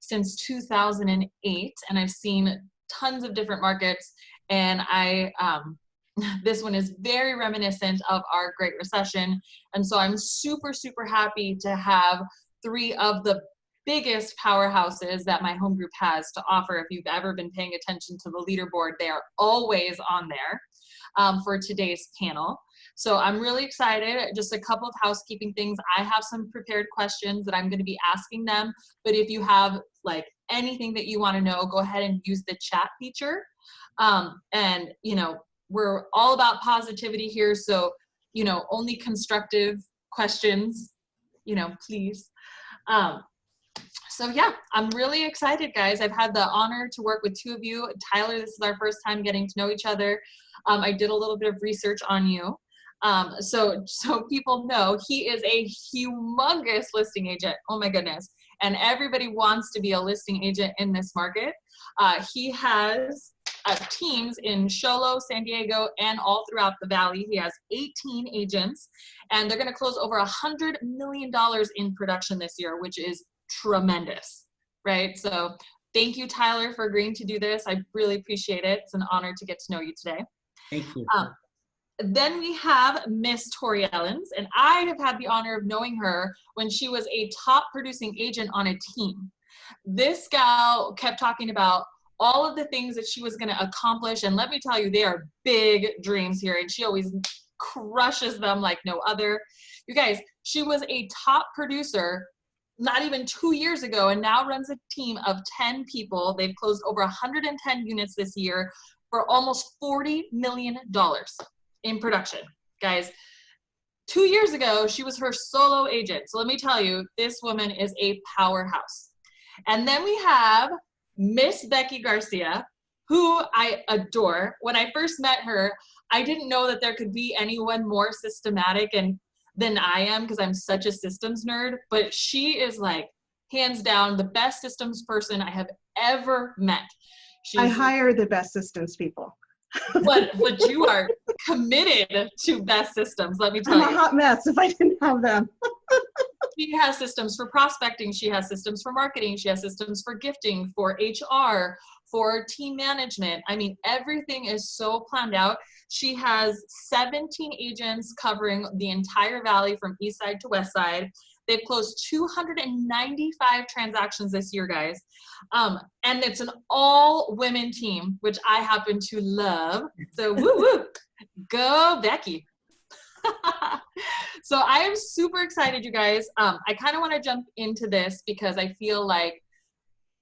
since 2008, and I've seen tons of different markets. And this one is very reminiscent of our Great Recession. And so I'm super, super happy to have three of the biggest powerhouses that my home group has to offer. If you've ever been paying attention to the leaderboard, they are always on there for today's panel. So I'm really excited. Just a couple of housekeeping things. I have some prepared questions that I'm going to be asking them, but if you have like anything that you want to know, go ahead and use the chat feature. And you know, we're all about positivity here, so you know, only constructive questions, you know, please. So yeah, I'm really excited, guys. I've had the honor to work with two of you. Tyler, this is our first time getting to know each other. I did a little bit of research on you. So people know he is a humongous listing agent. Oh my goodness. And everybody wants to be a listing agent in this market. He has teams in Show Low, San Diego, and all throughout the Valley. He has 18 agents, and they're going to close over $100 million in production this year, which is tremendous, right? So thank you, Tyler, for agreeing to do this. I really appreciate it. It's an honor to get to know you today. Thank you. Then we have Miss Tori Ellens, and I have had the honor of knowing her when she was a top producing agent on a team. This gal kept talking about all of the things that she was going to accomplish, and let me tell you, they are big dreams here, and she always crushes them like no other. You guys, she was a top producer not even 2 years ago, and now runs a team of 10 people. They've closed over 110 units this year for almost $40 million in production. Guys, 2 years ago, she was her solo agent. So let me tell you, this woman is a powerhouse. And then we have Miss Becky Garcia, who I adore. When I first met her, I didn't know that there could be anyone more systematic than I am, because I'm such a systems nerd, but she is like hands down the best systems person I have ever met. I hire the best systems people. But you are committed to best systems, let me tell you. I'm a hot mess if I didn't have them. She has systems for prospecting, she has systems for marketing, she has systems for gifting, for HR, for team management. I mean, everything is so planned out. She has 17 agents covering the entire Valley from east side to west side. They've closed 295 transactions this year, guys. And it's an all-women team, which I happen to love. So woo-woo, go Becky. So I am super excited, you guys. I kind of want to jump into this because I feel like,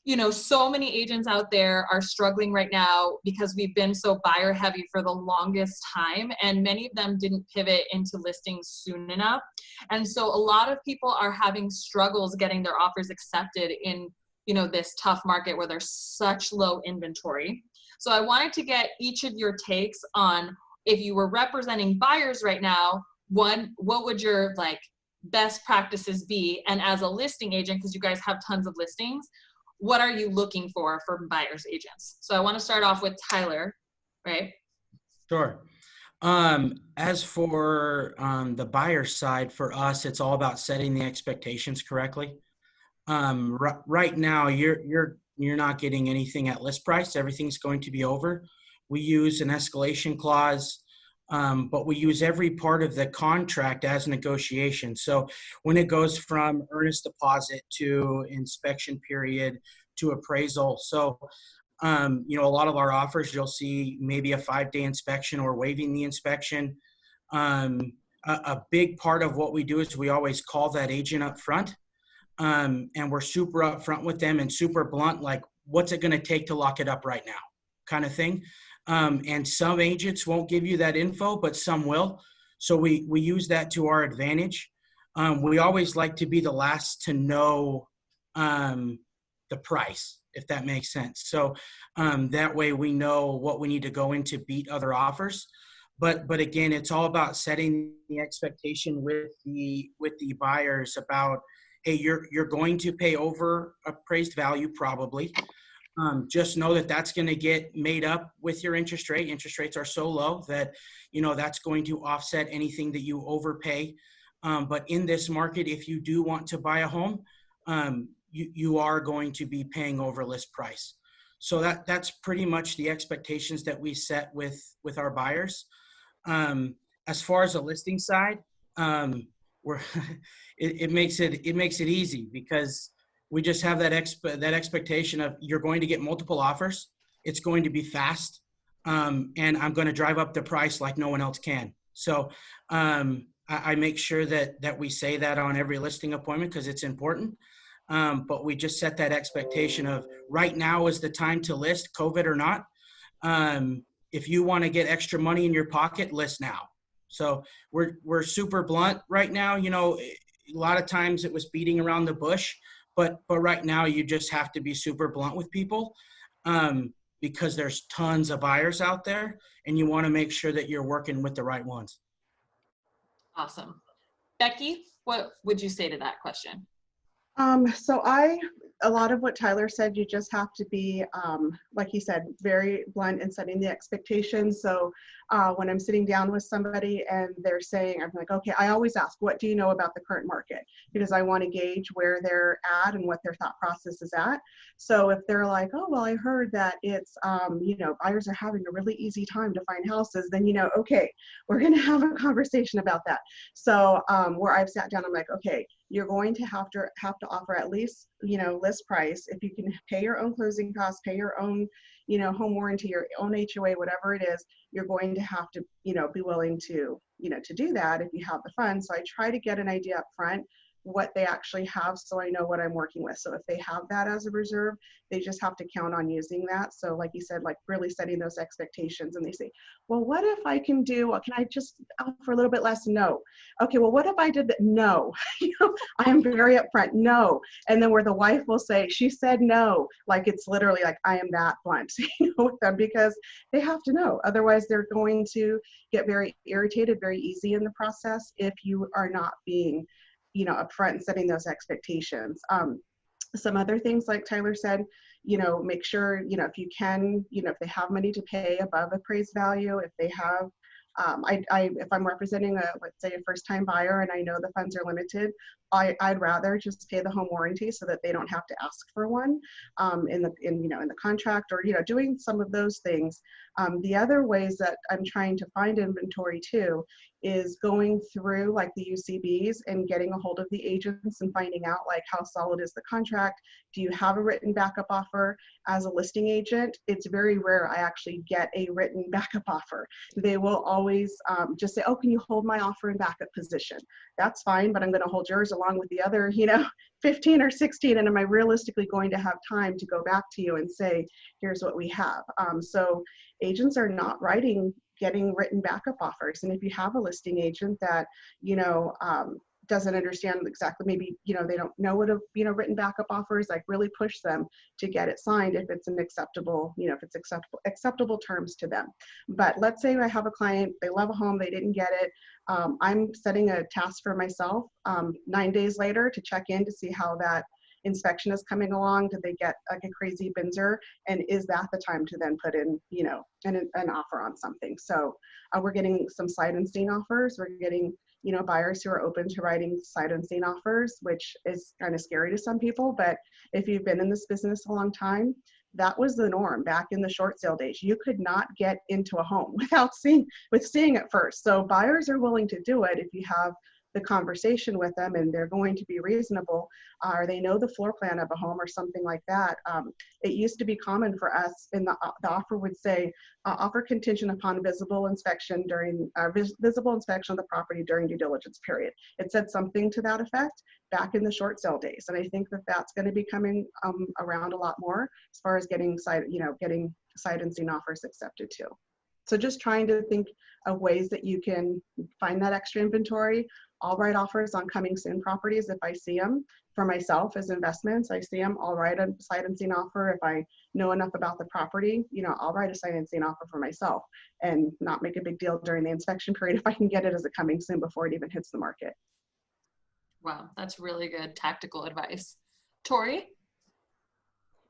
you know, so many agents out there are struggling right now because we've been so buyer heavy for the longest time, and many of them didn't pivot into listings soon enough. And so a lot of people are having struggles getting their offers accepted in, you know, this tough market where there's such low inventory. So I wanted to get each of your takes on, if you were representing buyers right now, one, what would your like best practices be? And as a listing agent, because you guys have tons of listings, what are you looking for from buyers agents? So I want to start off with Tyler, right? Sure. As for the buyer side, for us, it's all about setting the expectations correctly. Right now, you're not getting anything at list price. Everything's going to be over. We use an escalation clause, but we use every part of the contract as negotiation. So when it goes from earnest deposit to inspection period to appraisal. So, you know, a lot of our offers, you'll see maybe a 5-day inspection or waiving the inspection. A big part of what we do is we always call that agent up front. And we're super upfront with them and super blunt, like, what's it going to take to lock it up right now kind of thing. And some agents won't give you that info, but some will. So we use that to our advantage. We always like to be the last to know the price, if that makes sense. So that way we know what we need to go in to beat other offers. But again, it's all about setting the expectation with the buyers about, hey, you're going to pay over appraised value probably. Just know that that's going to get made up with your interest rate. Interest rates are so low that, you know, that's going to offset anything that you overpay. But in this market, if you do want to buy a home, you are going to be paying over list price. So that's pretty much the expectations that we set with our buyers. As far as the listing side, we're it makes it easy because we just have that expectation of you're going to get multiple offers. It's going to be fast, and I'm going to drive up the price like no one else can. So I make sure that we say that on every listing appointment because it's important. But we just set that expectation of right now is the time to list, COVID or not. If you want to get extra money in your pocket, list now. So we're super blunt right now. You know, a lot of times it was beating around the bush, but right now you just have to be super blunt with people because there's tons of buyers out there, and you want to make sure that you're working with the right ones. Awesome. Becky, what would you say to that question? So a lot of what Tyler said, you just have to be, like he said, very blunt in setting the expectations. So when I'm sitting down with somebody and they're saying, I'm like, okay, I always ask, what do you know about the current market? Because I want to gauge where they're at and what their thought process is at. So if they're like, oh, well, I heard that it's, you know, buyers are having a really easy time to find houses, then, you know, okay, we're going to have a conversation about that. So where I've sat down, I'm like, okay, you're going to have to offer at least, you know, list price. If you can pay your own closing costs, pay your own, you know, home warranty, your own HOA, whatever it is, you're going to have to, you know, be willing to, you know, to do that if you have the funds. So I try to get an idea up front what they actually have so I know what I'm working with. So if they have that as a reserve, they just have to count on using that. So like you said, like really setting those expectations, and they say, well, what if I can do, can I just offer a little bit less? No. Okay, well, what if I did that? No. You know, I am very upfront. No. And then where the wife will say, she said no, like it's literally like I am that blunt, you know, with them, because they have to know. Otherwise, they're going to get very irritated very easy in the process if you are not being, you know, upfront and setting those expectations. Some other things, like Tyler said, you know, make sure, you know, if you can, you know, if they have money to pay above appraised value, if they have, if I'm representing let's say a first-time buyer and I know the funds are limited, I'd rather just pay the home warranty so that they don't have to ask for one in the contract, or, you know, doing some of those things. The other ways that I'm trying to find inventory too is going through like the UCBs and getting a hold of the agents and finding out like how solid is the contract. Do you have a written backup offer? As a listing agent, it's very rare I actually get a written backup offer. They will always just say, oh, can you hold my offer in backup position? That's fine, but I'm going to hold yours along with the other, you know, 15 or 16. And am I realistically going to have time to go back to you and say, here's what we have? So agents are not getting written backup offers. And if you have a listing agent that, you know, doesn't understand exactly, maybe, you know, they don't know what a, you know, written backup offer is, like really push them to get it signed if it's an acceptable, you know, if it's acceptable terms to them. But let's say I have a client, they love a home, they didn't get it. I'm setting a task for myself 9 days later to check in to see how that inspection is coming along. Did they get like a crazy binzer? And is that the time to then put in, you know, an offer on something? So we're getting some sight unseen offers. We're getting, you know, buyers who are open to writing sight unseen offers, which is kind of scary to some people. But if you've been in this business a long time, that was the norm back in the short sale days. You could not get into a home without seeing it first. So buyers are willing to do it if you have the conversation with them and they're going to be reasonable, or they know the floor plan of a home or something like that. It used to be common for us, and the offer would say, offer contingent upon visible inspection visible inspection of the property during due diligence period. It said something to that effect back in the short sale days. And I think that that's going to be coming around a lot more as far as getting sight unseen offers accepted too. So just trying to think of ways that you can find that extra inventory. I'll write offers on coming soon properties if I see them. For myself as investments, I see them, I'll write a sight unseen offer. If I know enough about the property, you know, I'll write a sight unseen offer for myself and not make a big deal during the inspection period if I can get it as a coming soon before it even hits the market. Wow, that's really good tactical advice. Tori?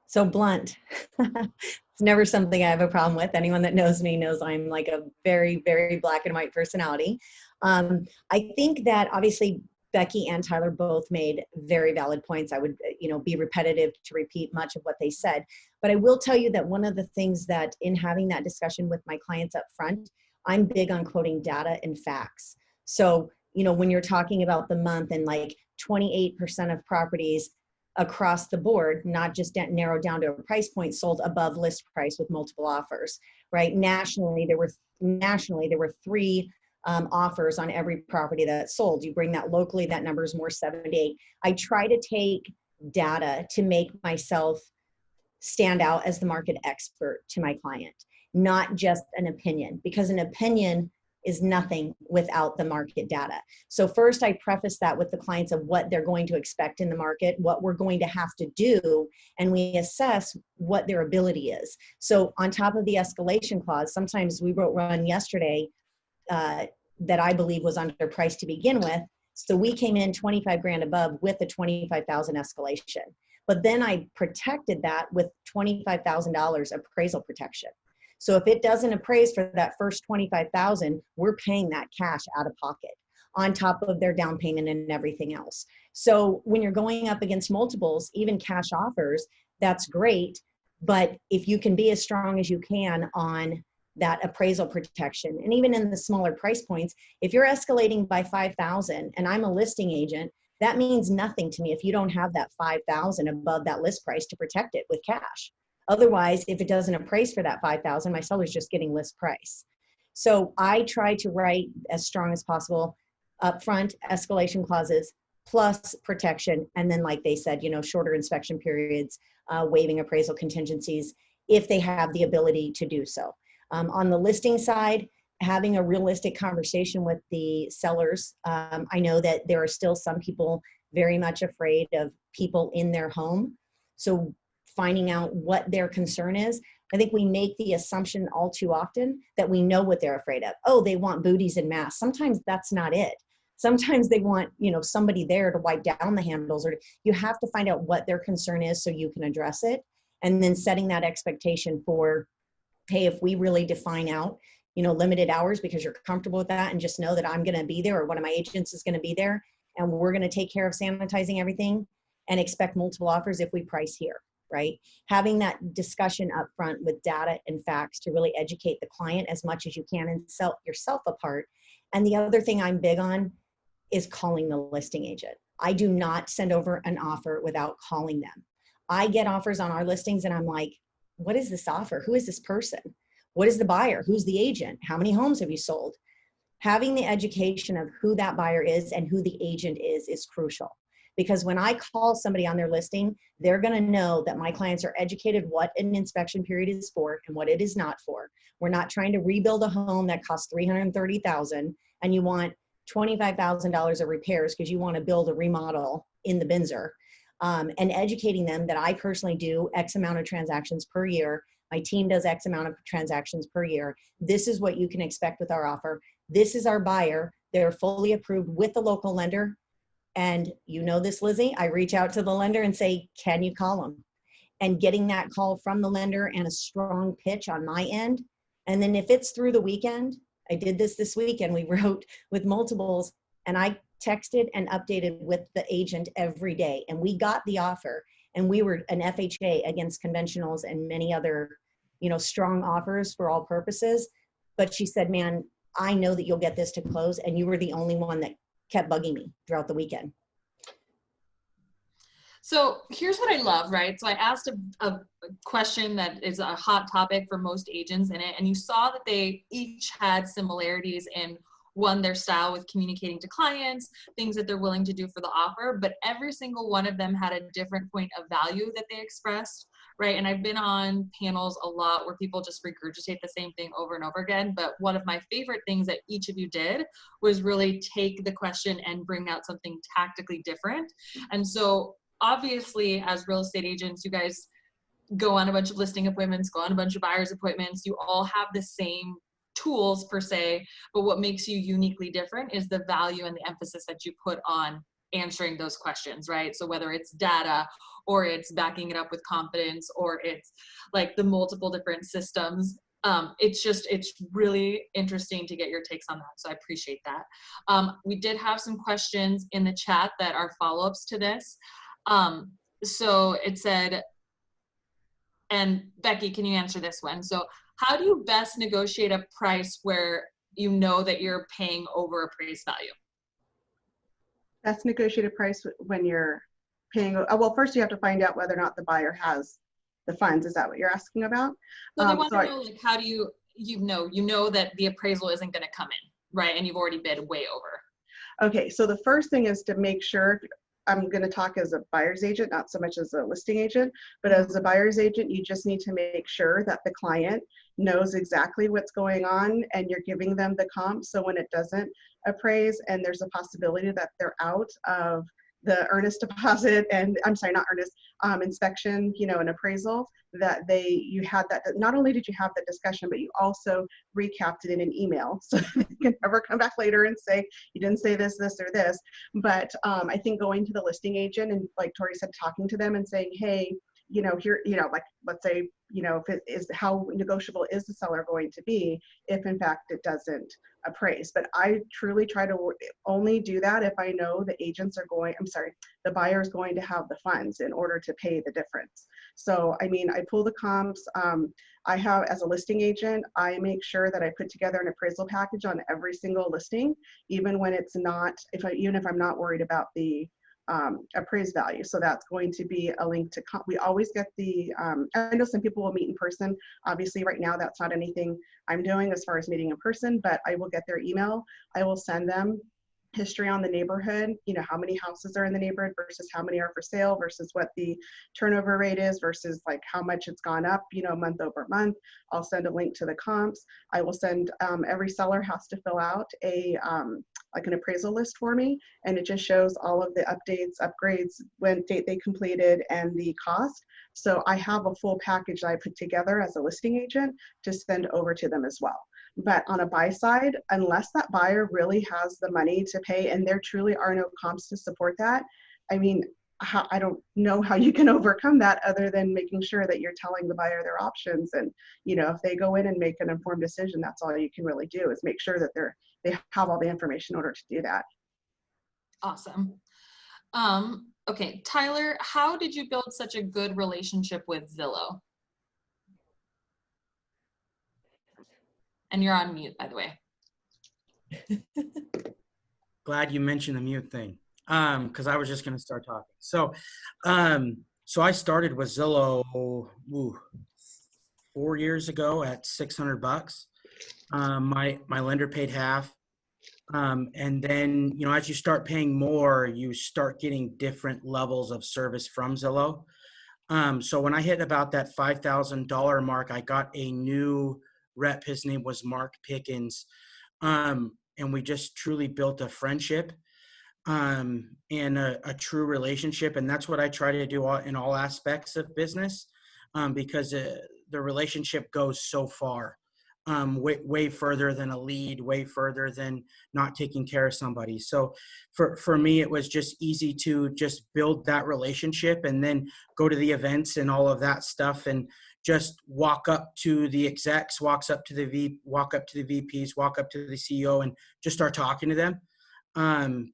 So blunt. It's never something I have a problem with. Anyone that knows me knows I'm like a very, very black and white personality. I think that obviously Becky and Tyler both made very valid points. I would, be repetitive to repeat much of what they said. But I will tell you that one of the things that in having that discussion with my clients up front, I'm big on quoting data and facts. So, when you're talking about the month and like 28% of properties across the board, not just narrowed down to a price point, sold above list price with multiple offers, right? Nationally, there were 3 offers on every property that sold. You bring that locally, that number is more 78. I try to take data to make myself stand out as the market expert to my client, not just an opinion, because an opinion is nothing without the market data. So first I preface that with the clients of what they're going to expect in the market, what we're going to have to do, and we assess what their ability is. So on top of the escalation clause, sometimes we wrote one yesterday that I believe was underpriced to begin with. So we came in 25 grand above with a 25,000 escalation. But then I protected that with $25,000 appraisal protection. So if it doesn't appraise for that first 25,000, we're paying that cash out of pocket on top of their down payment and everything else. So when you're going up against multiples, even cash offers, that's great. But if you can be as strong as you can on that appraisal protection, and even in the smaller price points, if you're escalating by 5,000 and I'm a listing agent, that means nothing to me if you don't have that 5,000 above that list price to protect it with cash. Otherwise, if it doesn't appraise for that 5,000, my seller's just getting list price. So I try to write as strong as possible upfront escalation clauses plus protection. And then like they said, shorter inspection periods, waiving appraisal contingencies if they have the ability to do so. On the listing side, having a realistic conversation with the sellers. I know that there are still some people very much afraid of people in their home. So finding out what their concern is. I think we make the assumption all too often that we know what they're afraid of. Oh, they want booties and masks. Sometimes that's not it. Sometimes they want, somebody there to wipe down the handles, or you have to find out what their concern is so you can address it. And then setting that expectation for, hey, if we really define out, limited hours because you're comfortable with that, and just know that I'm going to be there or one of my agents is going to be there and we're going to take care of sanitizing everything, and expect multiple offers if we price here, right? Having that discussion up front with data and facts to really educate the client as much as you can and sell yourself apart. And the other thing I'm big on is calling the listing agent. I do not send over an offer without calling them. I get offers on our listings and I'm like, what is this offer? Who is this person? What is the buyer? Who's the agent? How many homes have you sold? Having the education of who that buyer is and who the agent is crucial. Because when I call somebody on their listing, they're going to know that my clients are educated what an inspection period is for and what it is not for. We're not trying to rebuild a home that costs $330,000 and you want $25,000 of repairs because you want to build a remodel in the Binzer. And educating them that I personally do X amount of transactions per year. My team does X amount of transactions per year. This is what you can expect with our offer. This is our buyer. They're fully approved with the local lender. And this, Lizzie, I reach out to the lender and say, can you call them? And getting that call from the lender and a strong pitch on my end. And then if it's through the weekend, I did this weekend, we wrote with multiples and I texted and updated with the agent every day. And we got the offer and we were an FHA against conventionals and many other, strong offers for all purposes. But she said, man, I know that you'll get this to close. And you were the only one that kept bugging me throughout the weekend. So here's what I love, right? So I asked a question that is a hot topic for most agents in it, and you saw that they each had similarities in one, their style with communicating to clients, things that they're willing to do for the offer, but every single one of them had a different point of value that they expressed, right? And I've been on panels a lot where people just regurgitate the same thing over and over again, but one of my favorite things that each of you did was really take the question and bring out something tactically different. And so obviously, as real estate agents, you guys go on a bunch of listing appointments, go on a bunch of buyer's appointments. You all have the same tools per se, but what makes you uniquely different is the value and the emphasis that you put on answering those questions, right? So whether it's data or it's backing it up with confidence or it's like the multiple different systems it's really interesting to get your takes on that. So I appreciate that. We did have some questions in the chat that are follow-ups to this. So it said, and Becky, can you answer this one? So how do you best negotiate a price where you know that you're paying over appraised value? That's negotiated price when you're paying, well, first you have to find out whether or not the buyer has the funds. Is that what you're asking about? So they want to know, like, how do you know that the appraisal isn't going to come in, right? And you've already bid way over. Okay, so the first thing is to make sure, I'm going to talk as a buyer's agent, not so much as a listing agent, but as a buyer's agent, you just need to make sure that the client knows exactly what's going on and you're giving them the comp. So when it doesn't appraise and there's a possibility that they're out of the earnest deposit and, I'm sorry, not earnest, inspection, you know, an appraisal, that you had that, not only did you have that discussion, but you also recapped it in an email. So they can never come back later and say, you didn't say this, this, or this. But I think going to the listing agent and, like Tori said, talking to them and saying, hey, you know, here, you know, like, let's say, you know, if it is, how negotiable is the seller going to be if in fact it doesn't appraise? But I truly try to only do that if I know the agents are going, I'm sorry, the buyer is going to have the funds in order to pay the difference. So, I mean, I pull the comps. I have, as a listing agent, I make sure that I put together an appraisal package on every single listing, even when it's not, even if I'm not worried about the appraised value. So that's going to be a link to, we always get the, I know some people will meet in person. Obviously right now, that's not anything I'm doing as far as meeting in person, but I will get their email. I will send them history on the neighborhood, you know, how many houses are in the neighborhood versus how many are for sale versus what the turnover rate is versus like how much it's gone up, you know, month over month. I'll send a link to the comps. I will send, every seller has to fill out a, like an appraisal list for me. And it just shows all of the updates, upgrades, when date they completed and the cost. So I have a full package that I put together as a listing agent to send over to them as well. But on a buy side, unless that buyer really has the money to pay and there truly are no comps to support that, I mean, I don't know how you can overcome that other than making sure that you're telling the buyer their options. And, you know, if they go in and make an informed decision, that's all you can really do is make sure that they have all the information in order to do that. Awesome. Okay, Tyler, how did you build such a good relationship with Zillow? And you're on mute, by the way. Glad you mentioned the mute thing, because I was just going to start talking. So, so I started with Zillow 4 years ago at $600. My lender paid half, and then, you know, as you start paying more, you start getting different levels of service from Zillow. So when I hit about that $5,000 mark, I got a new rep. His name was Mark Pickens. And we just truly built a friendship and a true relationship. And that's what I try to do in all aspects of business, because the relationship goes so far, way further than a lead, way further than not taking care of somebody. So for me, it was just easy to just build that relationship and then go to the events and all of that stuff and just walk up to the execs, walk up to the VPs, walk up to the CEO and just start talking to them,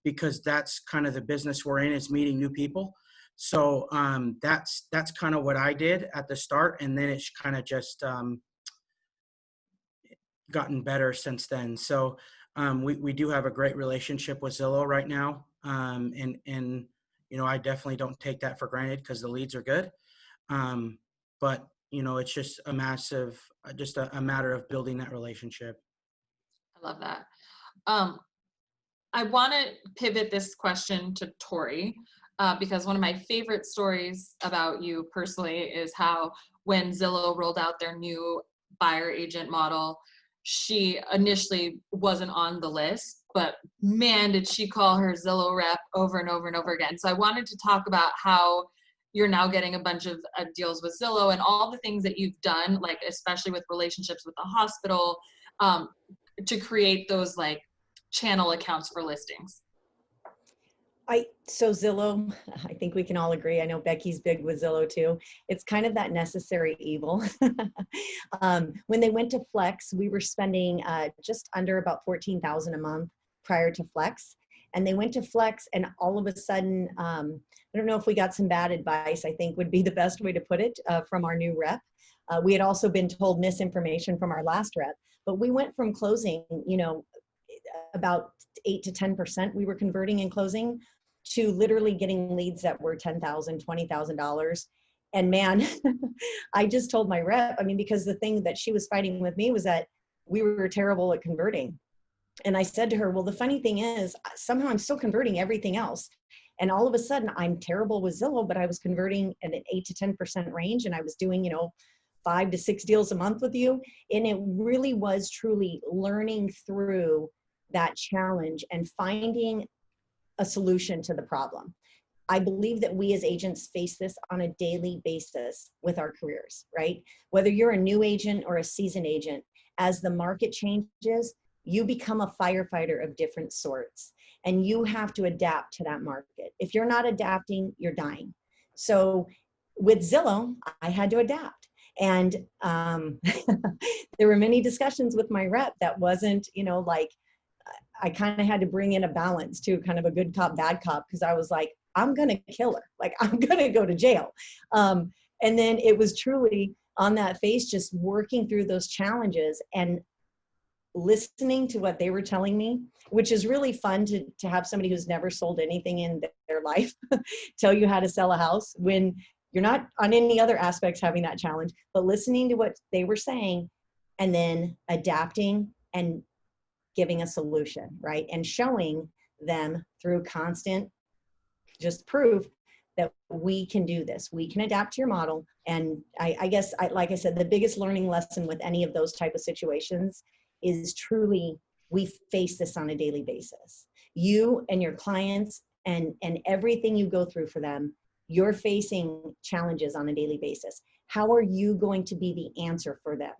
because that's kind of the business we're in, is meeting new people. So that's kind of what I did at the start, and then it's kind of just gotten better since then. So we do have a great relationship with Zillow right now, and you know, I definitely don't take that for granted because the leads are good, but you know, it's just a massive, just a matter of building that relationship. I love that. I want to pivot this question to Tori, because one of my favorite stories about you personally is how when Zillow rolled out their new buyer agent model, she initially wasn't on the list, but man, did she call her Zillow rep over and over and over again. So I wanted to talk about how you're now getting a bunch of deals with Zillow and all the things that you've done, like especially with relationships with the hospital, to create those like channel accounts for listings. So Zillow, I think we can all agree. I know Becky's big with Zillow too. It's kind of that necessary evil. When they went to Flex, we were spending just under about $14,000 a month prior to Flex. And they went to Flex, and all of a sudden, I don't know if we got some bad advice, I think would be the best way to put it, from our new rep. We had also been told misinformation from our last rep, but we went from closing, about 8 to 10% we were converting and closing, to literally getting leads that were $10,000, $20,000. And man, I just told my rep, because the thing that she was fighting with me was that we were terrible at converting. And I said to her, well, the funny thing is, somehow I'm still converting everything else. And all of a sudden I'm terrible with Zillow, but I was converting at an 8 to 10% range. And I was doing, 5 to 6 deals a month with you. And it really was truly learning through that challenge and finding a solution to the problem. I believe that we as agents face this on a daily basis with our careers, right? Whether you're a new agent or a seasoned agent, as the market changes, you become a firefighter of different sorts, and you have to adapt to that market. If you're not adapting, you're dying. So with Zillow, I had to adapt. And there were many discussions with my rep that wasn't, I kind of had to bring in a balance too, kind of a good cop, bad cop, because I was like, I'm going to kill her. Like, I'm going to go to jail. And then it was truly on that face, just working through those challenges and listening to what they were telling me, which is really fun to have somebody who's never sold anything in their life tell you how to sell a house when you're not on any other aspects having that challenge, but listening to what they were saying and then adapting and giving a solution, right? And showing them through constant just proof that we can do this. We can adapt to your model. And I guess, like I said, the biggest learning lesson with any of those type of situations is truly, we face this on a daily basis. You and your clients and everything you go through for them, you're facing challenges on a daily basis. How are you going to be the answer for them?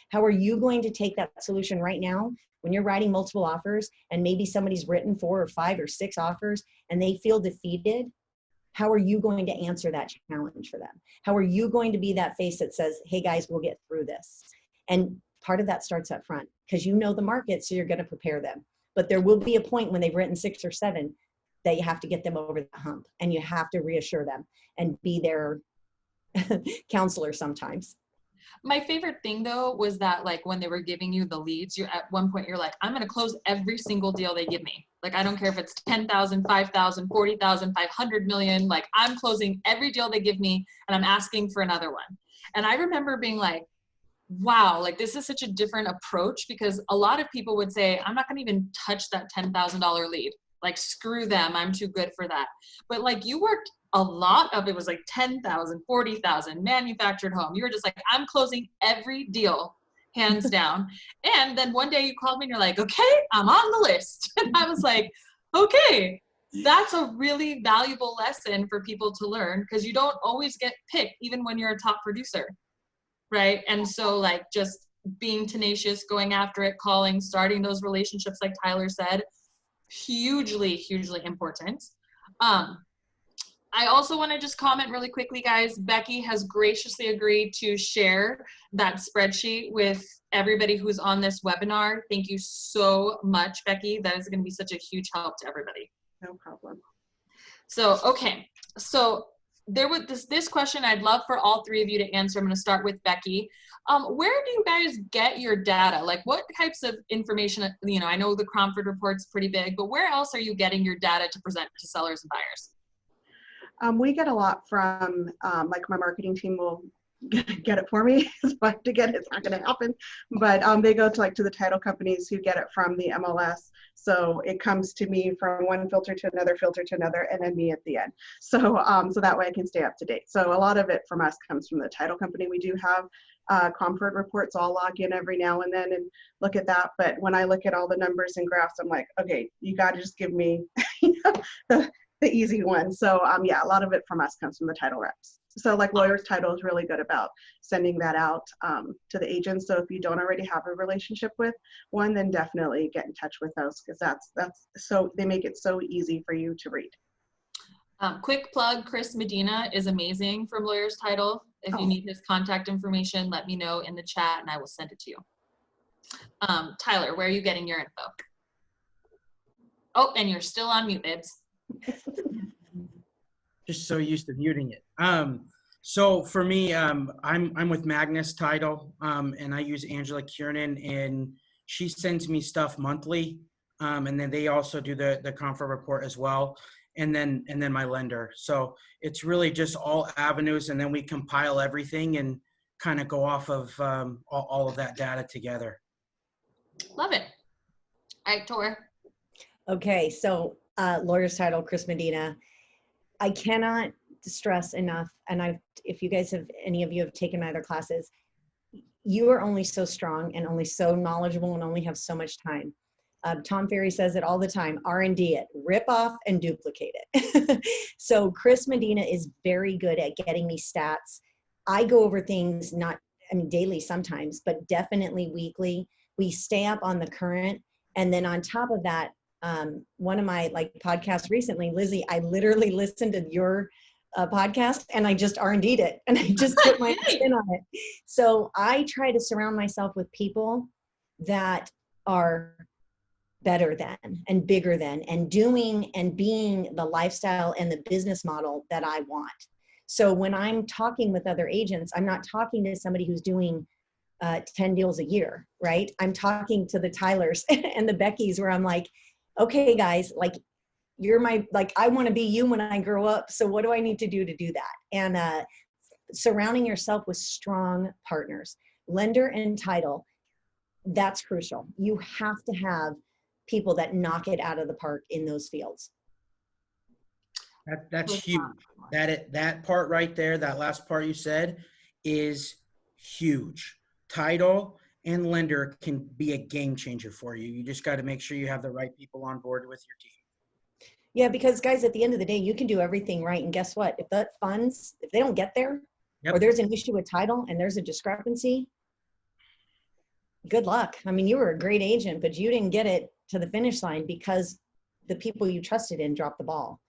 How are you going to take that solution right now when you're writing multiple offers and maybe somebody's written 4 or 5 or 6 offers and they feel defeated? How are you going to answer that challenge for them? How are you going to be that face that says, hey guys, we'll get through this? And part of that starts up front because you know the market, so you're going to prepare them. But there will be a point when they've written 6 or 7 that you have to get them over the hump, and you have to reassure them and be their counselor sometimes. My favorite thing though was that, like, when they were giving you the leads, you at one point you're like, I'm going to close every single deal they give me. Like, I don't care if it's 10,000, 5,000, 40,000, 500 million, like, I'm closing every deal they give me and I'm asking for another one. And I remember being like, wow, like, this is such a different approach, because a lot of people would say, I'm not going to even touch that $10,000 lead. Like, screw them, I'm too good for that. But like, you worked a lot of, it was like 10,000, 40,000, manufactured home. You were just like, I'm closing every deal, hands down. And then one day you called me and you're like, okay, I'm on the list. And I was like, okay, that's a really valuable lesson for people to learn, because you don't always get picked, even when you're a top producer, right? And so, like, just being tenacious, going after it, calling, starting those relationships, like Tyler said, hugely, hugely important. I also want to just comment really quickly, guys. Becky has graciously agreed to share that spreadsheet with everybody who's on this webinar. Thank you so much, Becky. That is going to be such a huge help to everybody. No problem. So, okay. So there was this question I'd love for all 3 of you to answer. I'm going to start with Becky. Where do you guys get your data? Like, what types of information, I know the Cromford Report's pretty big, but where else are you getting your data to present to sellers and buyers? We get a lot from, like, my marketing team will get it for me. So I have to get it, it's not going to happen. But they go to the title companies who get it from the MLS. So it comes to me from one filter to another, and then me at the end. So so that way I can stay up to date. So a lot of it from us comes from the title company. We do have Cromford reports. I'll log in every now and then and look at that. But when I look at all the numbers and graphs, I'm like, okay, you got to just give me the easy one. So yeah, a lot of it from us comes from the title reps. So like Lawyer's Title is really good about sending that out to the agents. So if you don't already have a relationship with one, then definitely get in touch with those, because that's so, they make it so easy for you to read. Quick plug, Chris Medina is amazing from Lawyer's Title. If you need his contact information, let me know in the chat and I will send it to you. Tyler, where are you getting your info? Oh, and you're still on mute, babes. Just so used to muting it. So for me, I'm with Magnus Title, and I use Angela Kiernan, and she sends me stuff monthly, and then they also do the conference report as well, and then my lender. So it's really just all avenues, and then we compile everything and kind of go off of all of that data together. Love it. All right, Tori. Okay, so Lawyer's Title, Chris Medina. I cannot stress enough, and if you guys have, any of you have taken my other classes, you are only so strong and only so knowledgeable and only have so much time. Tom Ferry says it all the time, R&D it, rip off and duplicate it. So Chris Medina is very good at getting me stats. I go over things, daily sometimes, but definitely weekly. We stay up on the current. And then on top of that, one of my podcasts recently, Lizzie, I literally listened to your podcast and I just R&D'd it and I just put my spin on it. So I try to surround myself with people that are better than and bigger than and doing and being the lifestyle and the business model that I want. So when I'm talking with other agents, I'm not talking to somebody who's doing 10 deals a year, right? I'm talking to the Tylers and the Beckys where I'm like, okay, guys, you're my, I want to be you when I grow up. So what do I need to do that? And surrounding yourself with strong partners, lender and title, that's crucial. You have to have people that knock it out of the park in those fields. That's huge. That part right there, that last part you said, is huge. Title and lender can be a game changer for you. You just got to make sure you have the right people on board with your team. Yeah, because guys, at the end of the day, you can do everything right. And guess what? If the funds, if they don't get there, or there's an issue with title and there's a discrepancy, good luck. I mean, you were a great agent, but you didn't get it to the finish line because the people you trusted in dropped the ball.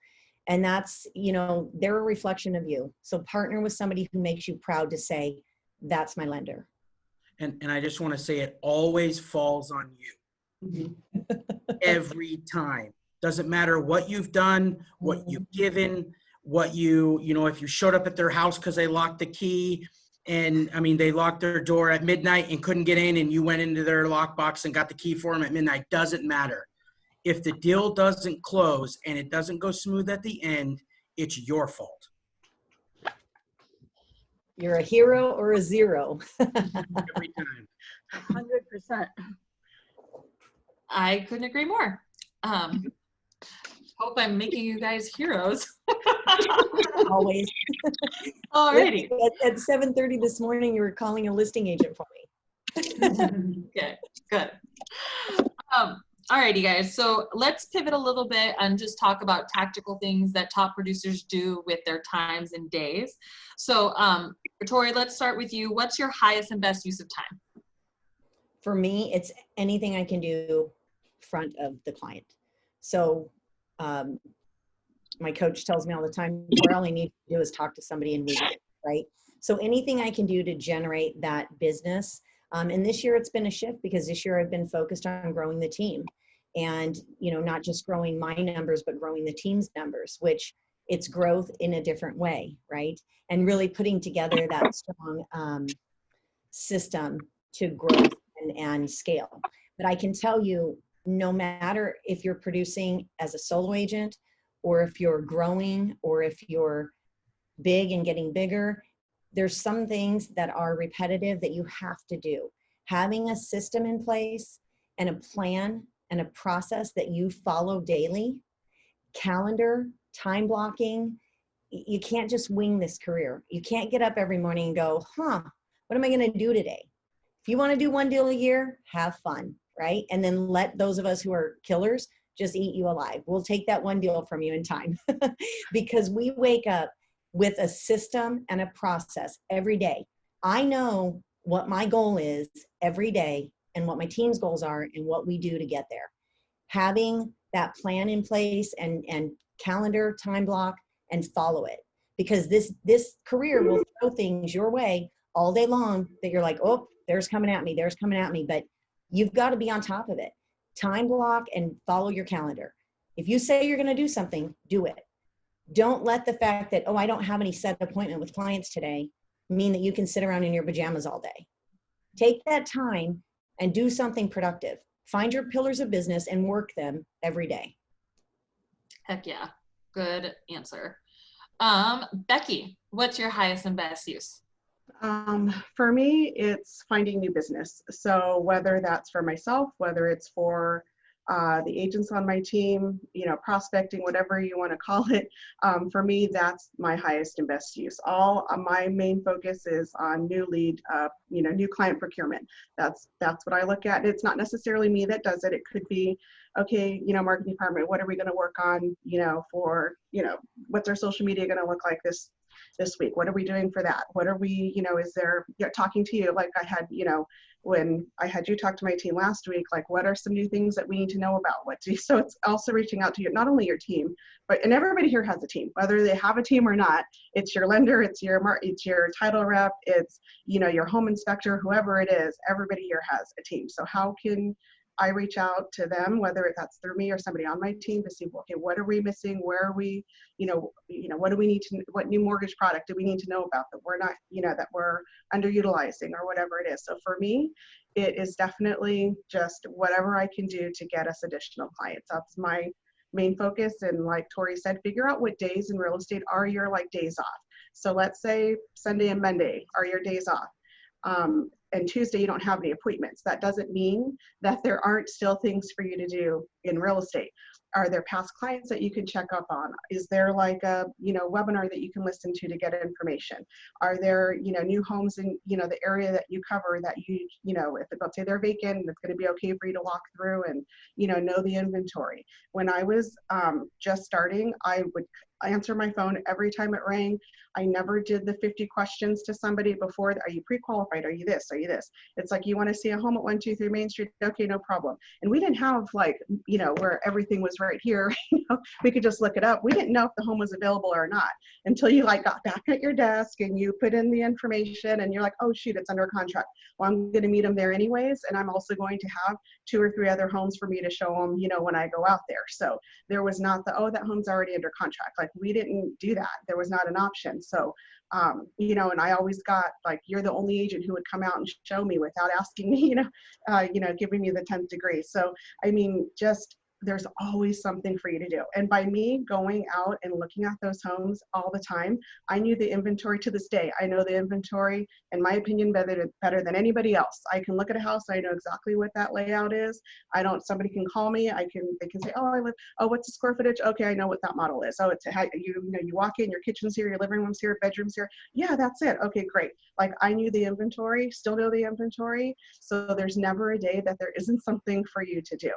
And that's, they're a reflection of you. So partner with somebody who makes you proud to say, that's my lender. And I just want to say it always falls on you. Every time. Doesn't matter what you've done, what you've given, what if you showed up at their house because they locked the key and they locked their door at midnight and couldn't get in and you went into their lockbox and got the key for them at midnight. Doesn't matter. If the deal doesn't close and it doesn't go smooth at the end, it's your fault. You're a hero or a zero. Every time. 100%. I couldn't agree more. Hope I'm making you guys heroes. Always. Alrighty. At 7:30 this morning, you were calling a listing agent for me. Okay, good. Alrighty, guys. So let's pivot a little bit and just talk about tactical things that top producers do with their times and days. So, Tori, let's start with you. What's your highest and best use of time? For me, it's anything I can do front of the client. So my coach tells me all the time, all I need to do is talk to somebody and move it, right? So anything I can do to generate that business. And this year it's been a shift because this year I've been focused on growing the team and, not just growing my numbers, but growing the team's numbers, which it's growth in a different way, right? And really putting together that strong system to growth and scale. But I can tell you, no matter if you're producing as a solo agent or if you're growing or if you're big and getting bigger, there's some things that are repetitive that you have to do. Having a system in place and a plan and a process that you follow daily, calendar, time blocking, you can't just wing this career. You can't get up every morning and go, what am I going to do today? If you want to do one deal a year, have fun, right? And then let those of us who are killers just eat you alive. We'll take that one deal from you in time because we wake up with a system and a process every day. I know what my goal is every day and what my team's goals are and what we do to get there. Having that plan in place and calendar, time block, and follow it, because this career will throw things your way all day long that you're like, oh, there's coming at me, but you've got to be on top of it. Time block and follow your calendar. If you say you're going to do something, do it. Don't let the fact that, oh, I don't have any set appointment with clients today mean that you can sit around in your pajamas all day. Take that time and do something productive. Find your pillars of business and work them every day. Heck yeah. Good answer. Becky, what's your highest and best use? For me, it's finding new business. So whether that's for myself, whether it's for the agents on my team, prospecting, whatever you want to call it. For me, that's my highest and best use. All my main focus is on new lead, new client procurement. That's what I look at. It's not necessarily me that does it. It could be, okay, marketing department, what are we going to work on, for, what's our social media going to look like this week? What are we doing for that? What are we, is there, talking to you, like I had, when I had you talk to my team last week, like what are some new things that we need to know about? So it's also reaching out to not only your team, and everybody here has a team, whether they have a team or not. It's your lender, it's your title rep, it's, your home inspector, whoever it is, everybody here has a team. So how can I reach out to them, whether that's through me or somebody on my team, to see, okay, what are we missing? Where are we, what do we need to, what new mortgage product do we need to know about that we're not, that we're underutilizing or whatever it is. So for me, it is definitely just whatever I can do to get us additional clients. That's my main focus. And like Tori said, figure out what days in real estate are your days off. So let's say Sunday and Monday are your days off. And Tuesday you don't have any appointments. That doesn't mean that there aren't still things for you to do in real estate. Are there past clients that you can check up on? Is there a webinar that you can listen to get information? Are there new homes in the area that you cover that if let's say they're vacant, it's going to be okay for you to walk through and know the inventory. When I was just starting, I would answer my phone every time it rang. I never did the 50 questions to somebody before. Are you pre-qualified? Are you this? Are you this? It's like, you want to see a home at 123 Main Street? Okay, no problem. And we didn't have where everything was right here. We could just look it up. We didn't know if the home was available or not until you got back at your desk and you put in the information and you're like, oh shoot, it's under contract. Well, I'm going to meet them there anyways. And I'm also going to have 2 or 3 other homes for me to show them, when I go out there. So there was not the, oh, that home's already under contract. We didn't do that. There was not an option. So, and I always got you're the only agent who would come out and show me without asking me, giving me the 10th degree. So, I mean, just there's always something for you to do. And by me going out and looking at those homes all the time, I knew the inventory. To this day. I know the inventory, in my opinion, better than anybody else. I can look at a house. I know exactly what that layout is. Somebody can call me. They can say, oh, what's the square footage? Okay, I know what that model is. Oh, it's you walk in, your kitchen's here, your living room's here, bedroom's here. Yeah, that's it. Okay, great. I knew the inventory, still know the inventory. So there's never a day that there isn't something for you to do.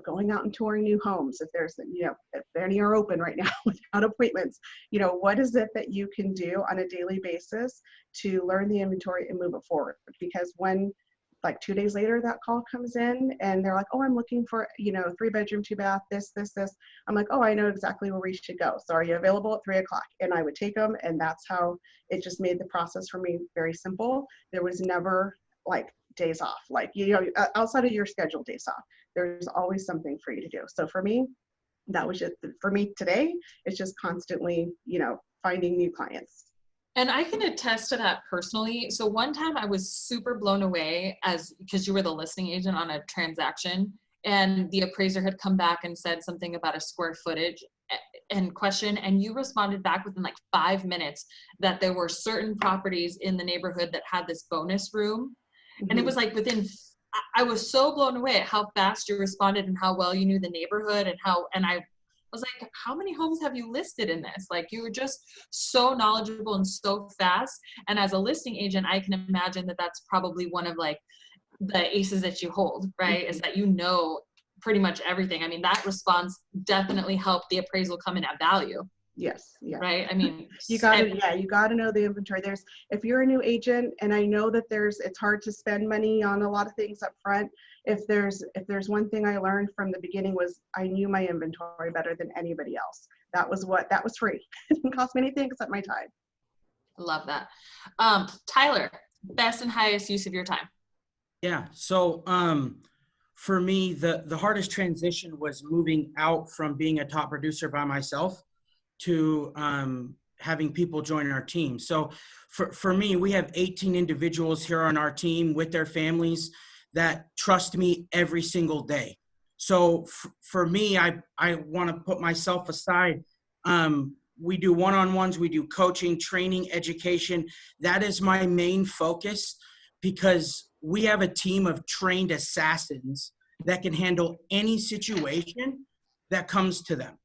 Going out and touring new homes, if there's, if any are open right now without appointments, what is it that you can do on a daily basis to learn the inventory and move it forward? Because when 2 days later that call comes in and they're like, oh, I'm looking for, 3-bedroom, 2-bath, this. I'm like, oh, I know exactly where we should go. So are you available at 3 o'clock? And I would take them. And that's how it just made the process for me very simple. There was never days off, outside of your scheduled days off. There's always something for you to do. So for me, that was just, for me today, it's just constantly, finding new clients. And I can attest to that personally. So one time I was super blown away because you were the listing agent on a transaction and the appraiser had come back and said something about a square footage and question, and you responded back within 5 minutes that there were certain properties in the neighborhood that had this bonus room. And it was I was so blown away at how fast you responded and how well you knew the neighborhood and I was like, how many homes have you listed in this? You were just so knowledgeable and so fast. And as a listing agent, I can imagine that that's probably one of the aces that you hold, right? Is that pretty much everything. I mean, that response definitely helped the appraisal come in at value. Yes. Yeah. Right. I mean, you got to know the inventory. If you're a new agent, and I know that it's hard to spend money on a lot of things up front. If there's one thing I learned from the beginning was I knew my inventory better than anybody else. that was free. It didn't cost me anything except my time. I love that. Tyler, best and highest use of your time. Yeah. So for me, the hardest transition was moving out from being a top producer by myself to having people join our team. So for me, we have 18 individuals here on our team with their families that trust me every single day. So for me, I want to put myself aside. We do one-on-ones, we do coaching, training, education. That is my main focus, because we have a team of trained assassins that can handle any situation that comes to them.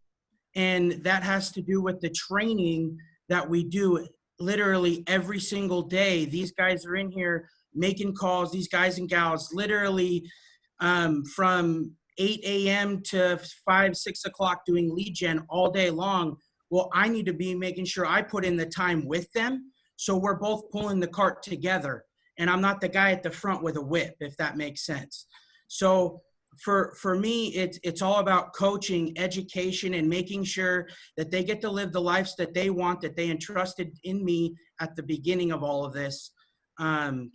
And that has to do with the training that we do literally every single day. These guys are in here making calls, these guys and gals, literally from 8 a.m. to 5, 6 o'clock doing lead gen all day long. Well, I need to be making sure I put in the time with them, so we're both pulling the cart together. And I'm not the guy at the front with a whip, if that makes sense. So for me, it's all about coaching, education, and making sure that they get to live the lives that they want, that they entrusted in me at the beginning of all of this.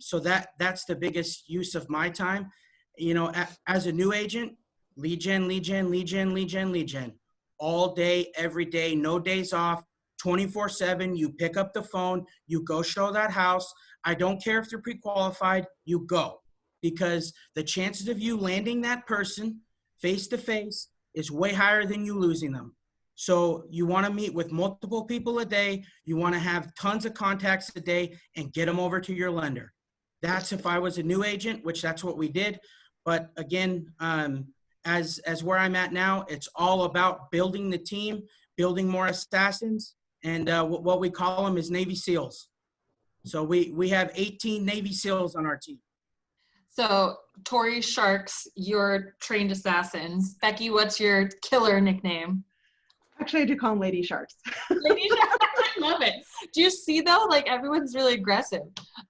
So that's the biggest use of my time. You know, as a new agent, lead gen, lead gen, lead gen, lead gen, lead gen, all day, every day, no days off, 24/7. You pick up the phone, you go show that house. I don't care if they're pre-qualified, you go. Because the chances of you landing that person face to face is way higher than you losing them. So you want to meet with multiple people a day. You want to have tons of contacts a day and get them over to your lender. That's if I was a new agent, which that's what we did. But again, as where I'm at now, it's all about building the team, building more assassins, and what we call them is Navy SEALs. So we have 18 Navy SEALs on our team. So Torie Sharks, you're trained assassins. Becky, what's your killer nickname? Actually, I do call them Lady Sharks. Lady Sharks, I love it. Do you see though, like everyone's really aggressive.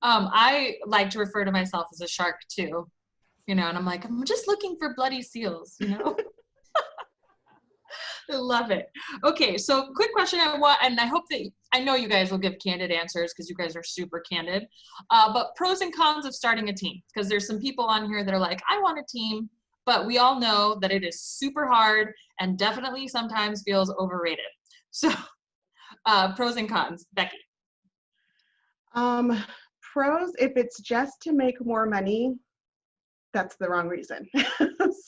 I like to refer to myself as a shark too, you know, and I'm like, I'm just looking for bloody seals, you know? I love it. Okay, so quick question and I hope that, I know you guys will give candid answers because you guys are super candid, but pros and cons of starting a team, because there's some people on here that are like, I want a team, but we all know that it is super hard and definitely sometimes feels overrated. So pros and cons, Becky. Pros, if it's just to make more money, that's the wrong reason.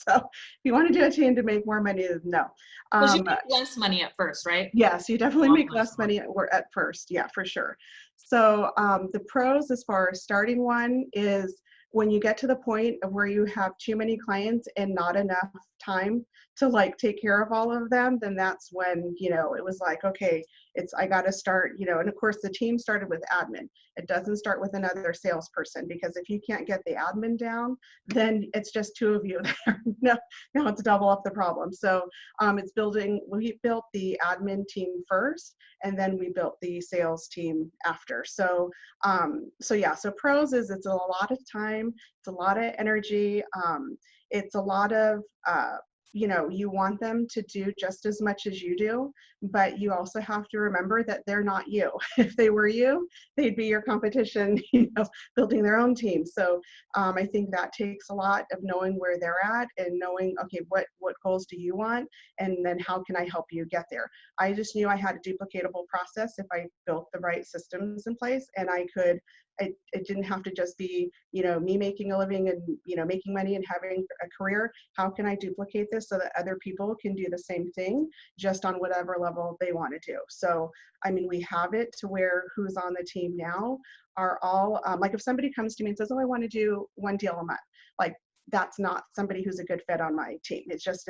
So if you want to do a team to make more money, no. Because you make less money at first, right? Yes, you definitely make less money at first. Yeah, for sure. So the pros as far as starting one is when you get to the point of where you have too many clients and not enough time to like take care of all of them, then that's when, you know, it was like, okay, I got to start, you know, and of course the team started with admin. It doesn't start with another salesperson, because if you can't get the admin down, then it's just two of you there. Now it's double up the problem. So we built the admin team first, and then we built the sales team after. So so pros is it's a lot of time, it's a lot of energy, it's a lot of you know, you want them to do just as much as you do, but you also have to remember that they're not you. If they were you, they'd be your competition, you know, building their own team. So I think that takes a lot of knowing where they're at and knowing, okay, what goals do you want? And then how can I help you get there? I just knew I had a duplicatable process if I built the right systems in place, and it didn't have to just be, you know, me making a living and, you know, making money and having a career. How can I duplicate this so that other people can do the same thing just on whatever level they want to do? So, I mean, we have it to where who's on the team now are all, like if somebody comes to me and says, oh, I want to do one deal a month, like that's not somebody who's a good fit on my team. It just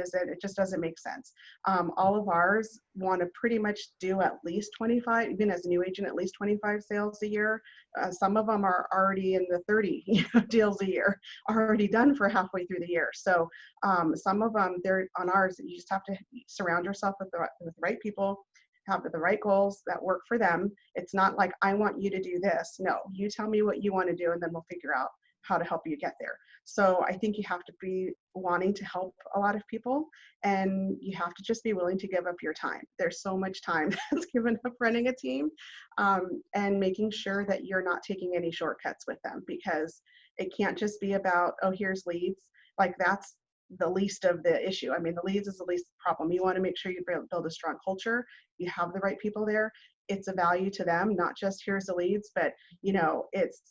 doesn't make sense. All of ours want to pretty much do at least 25, even as a new agent, at least 25 sales a year. Some of them are already in the 30 deals a year, already done for halfway through the year. So some of them, they're on ours. You just have to surround yourself with the right people, have the right goals that work for them. It's not like, I want you to do this. No, you tell me what you want to do, and then we'll figure out how to help you get there. So I think you have to be wanting to help a lot of people, and you have to just be willing to give up your time. There's so much time that's given up running a team, and making sure that you're not taking any shortcuts with them, because it can't just be about, oh, here's leads. Like, that's the least of the issue. I mean, the leads is the least problem. You want to make sure you build a strong culture. You have the right people there. It's a value to them, not just here's the leads, but, it's,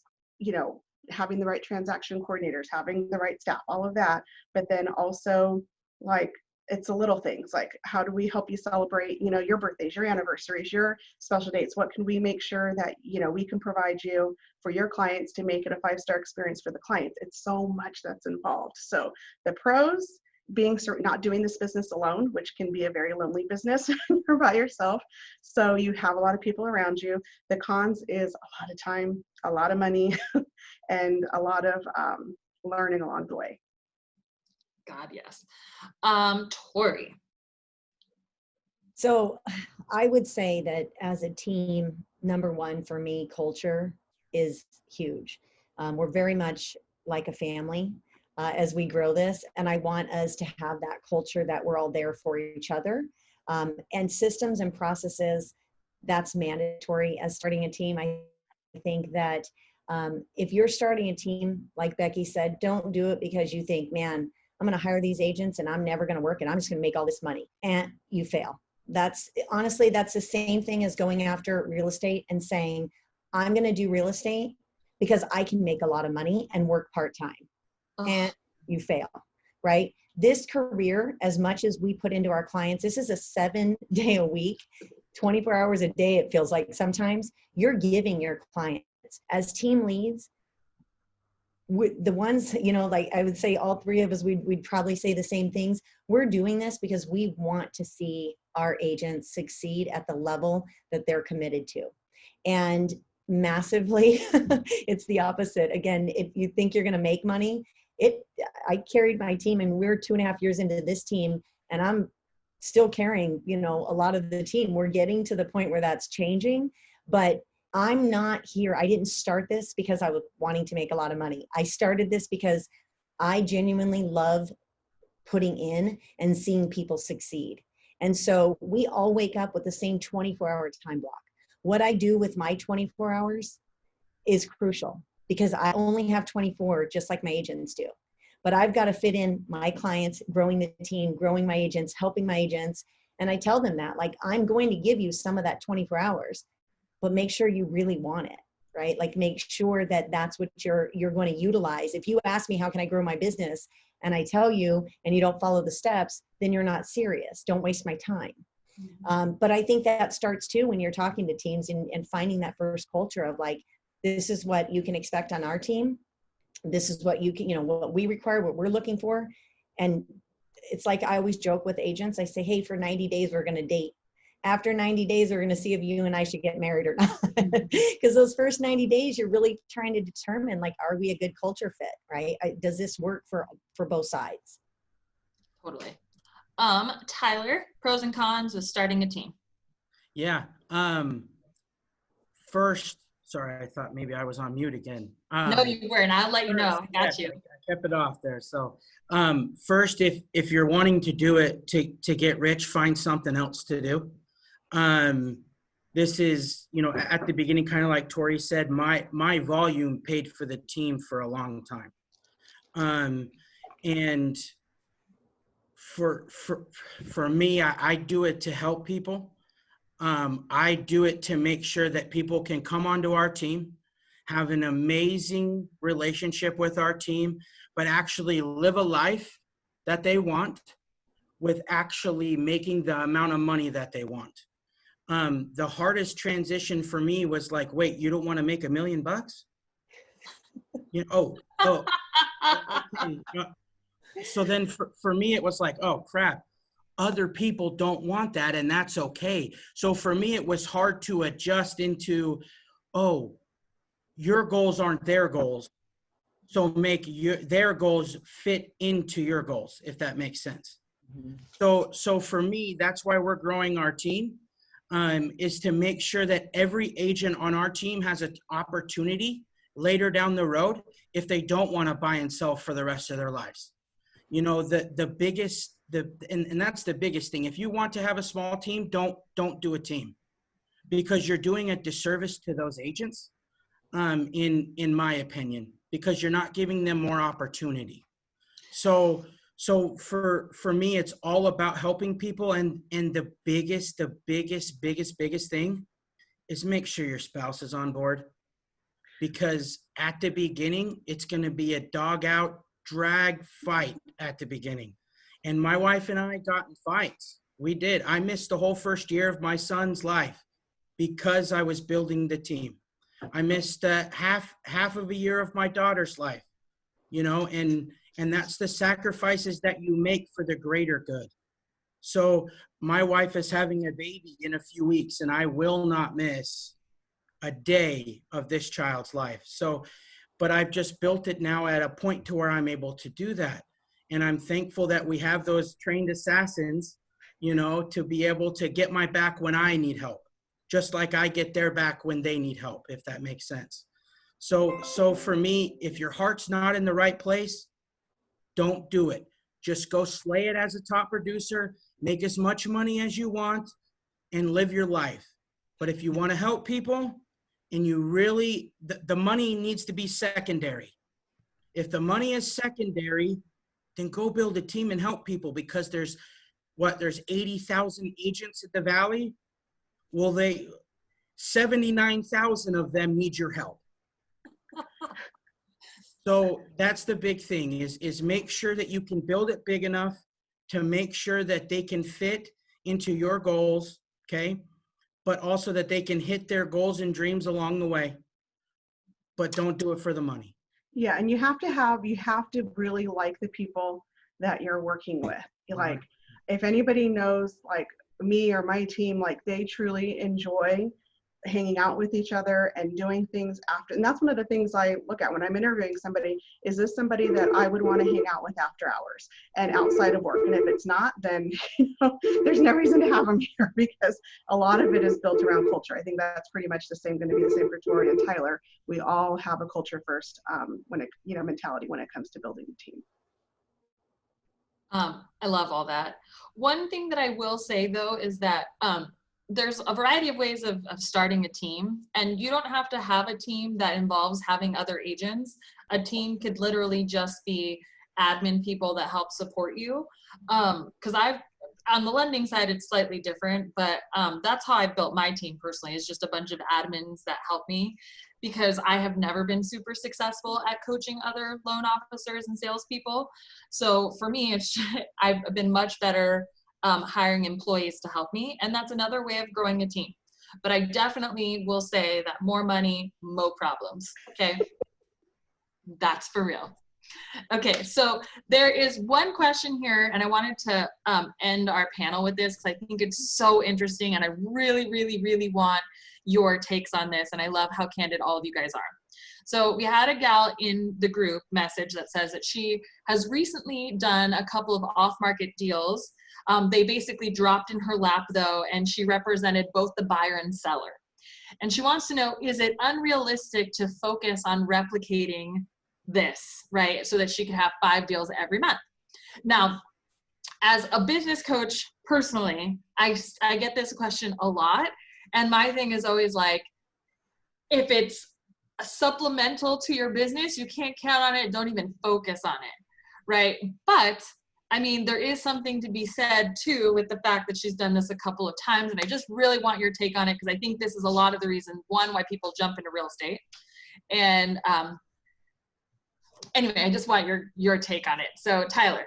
having the right transaction coordinators, having the right staff, all of that. But then also, like, it's the little things, like, how do we help you celebrate, your birthdays, your anniversaries, your special dates? What can we make sure that, we can provide you for your clients to make it a 5-star experience for the clients? It's so much that's involved. So the pros being not doing this business alone, which can be a very lonely business when you're by yourself. So you have a lot of people around you. The cons is a lot of time, a lot of money, and a lot of learning along the way. God, yes. Tori. So I would say that as a team, number one for me, culture is huge. We're very much like a family as we grow this, and I want us to have that culture that we're all there for each other. And systems and processes, that's mandatory as starting a team. I think that if you're starting a team, like Becky said, don't do it because you think, man, I'm going to hire these agents and I'm never going to work and I'm just going to make all this money, and you fail. That's honestly, that's the same thing as going after real estate and saying, I'm going to do real estate because I can make a lot of money and work part-time. And you fail, right? This career, as much as we put into our clients, this is a 7-day a week, 24 hours a day, it feels like sometimes. You're giving your clients as team leads, the ones, like I would say all three of us, we'd probably say the same things. We're doing this because we want to see our agents succeed at the level that they're committed to. And massively, it's the opposite. Again, if you think you're going to make money, I carried my team, and we're 2.5 years into this team, and I'm still carrying, a lot of the team. We're getting to the point where that's changing, but I'm not here. I didn't start this because I was wanting to make a lot of money. I started this because I genuinely love putting in and seeing people succeed. And so we all wake up with the same 24-hour time block. What I do with my 24 hours is crucial because I only have 24, just like my agents do. But I've got to fit in my clients, growing the team, growing my agents, helping my agents. And I tell them that, like, I'm going to give you some of that 24 hours, but make sure you really want it, right? Like, make sure that that's what you're going to utilize. If you ask me, how can I grow my business? And I tell you, and you don't follow the steps, then you're not serious. Don't waste my time. But I think that starts too when you're talking to teams and finding that first culture of, like, this is what you can expect on our team. This is what you can, what we require, what we're looking for. And it's like, I always joke with agents. I say, hey, for 90 days, we're going to date. After 90 days, we're going to see if you and I should get married or not. Because those first 90 days, you're really trying to determine, like, are we a good culture fit, right? Does this work for both sides? Totally. Tyler, pros and cons of starting a team. Yeah. First, sorry, I thought maybe I was on mute again. No, you weren't. I'll let you know. I got you. I kept it off there. So first, if you're wanting to do it to get rich, find something else to do. This is, at the beginning, kind of like Tori said, my volume paid for the team for a long time. And for me, I do it to help people. I do it to make sure that people can come onto our team, have an amazing relationship with our team, but actually live a life that they want with actually making the amount of money that they want. The hardest transition for me was like, wait, you don't want to make $1 million? Okay. So then for me, it was like, oh, crap. Other people don't want that, and that's okay. So for me, it was hard to adjust into, oh, your goals aren't their goals. So make their goals fit into your goals, if that makes sense. Mm-hmm. So for me, that's why we're growing our team, is to make sure that every agent on our team has an opportunity later down the road if they don't want to buy and sell for the rest of their lives. You know, and that's the biggest thing. If you want to have a small team, don't do a team, because you're doing a disservice to those agents, in my opinion, because you're not giving them more opportunity. So for me, it's all about helping people. And the biggest thing is make sure your spouse is on board, because at the beginning, it's going to be a dog out drag fight at the beginning. And my wife and I got in fights. We did. I missed the whole first year of my son's life because I was building the team. I missed half of a year of my daughter's life, you know, and that's the sacrifices that you make for the greater good. So my wife is having a baby in a few weeks, and I will not miss a day of this child's life. So, but I've just built it now at a point to where I'm able to do that. And I'm thankful that we have those trained assassins, you know, to be able to get my back when I need help, just like I get their back when they need help, if that makes sense. So for me, if your heart's not in the right place, don't do it. Just go slay it as a top producer, make as much money as you want, and live your life. But if you want to help people, and you really, the money needs to be secondary. If the money is secondary, then go build a team and help people, because there's 80,000 agents at the Valley. Well, 79,000 of them need your help. So that's the big thing is make sure that you can build it big enough to make sure that they can fit into your goals, okay? But also that they can hit their goals and dreams along the way. But don't do it for the money. Yeah, and you have to really like the people that you're working with. Like, if anybody knows, like me or my team, like they truly enjoy hanging out with each other and doing things after. And that's one of the things I look at when I'm interviewing somebody. Is this somebody that I would want to hang out with after hours and outside of work? And if it's not, then there's no reason to have them here, because a lot of it is built around culture. I think that's pretty much going to be the same for Tori and Tyler. We all have a culture first mentality when it comes to building a team. I love all that. One thing that I will say though is that there's a variety of ways of starting a team, and you don't have to have a team that involves having other agents. A team could literally just be admin people that help support you. Because on the lending side, it's slightly different, but that's how I built my team personally, is just a bunch of admins that help me, because I have never been super successful at coaching other loan officers and salespeople. So for me, I've been much better hiring employees to help me. And that's another way of growing a team. But I definitely will say that more money, more problems. Okay. That's for real. Okay. So there is one question here, and I wanted to end our panel with this because I think it's so interesting, and I really, really, really want your takes on this. And I love how candid all of you guys are. So we had a gal in the group message that says that she has recently done a couple of off-market deals. They basically dropped in her lap though, and she represented both the buyer and seller. And she wants to know, is it unrealistic to focus on replicating this, right? So that she could have 5 deals every month. Now, as a business coach, personally, I get this question a lot. And my thing is always like, if it's supplemental to your business, you can't count on it. Don't even focus on it, right? But I mean, there is something to be said too with the fact that she's done this a couple of times, and I just really want your take on it, because I think this is a lot of the reason, one, why people jump into real estate. And anyway, I just want your take on it. So Tyler.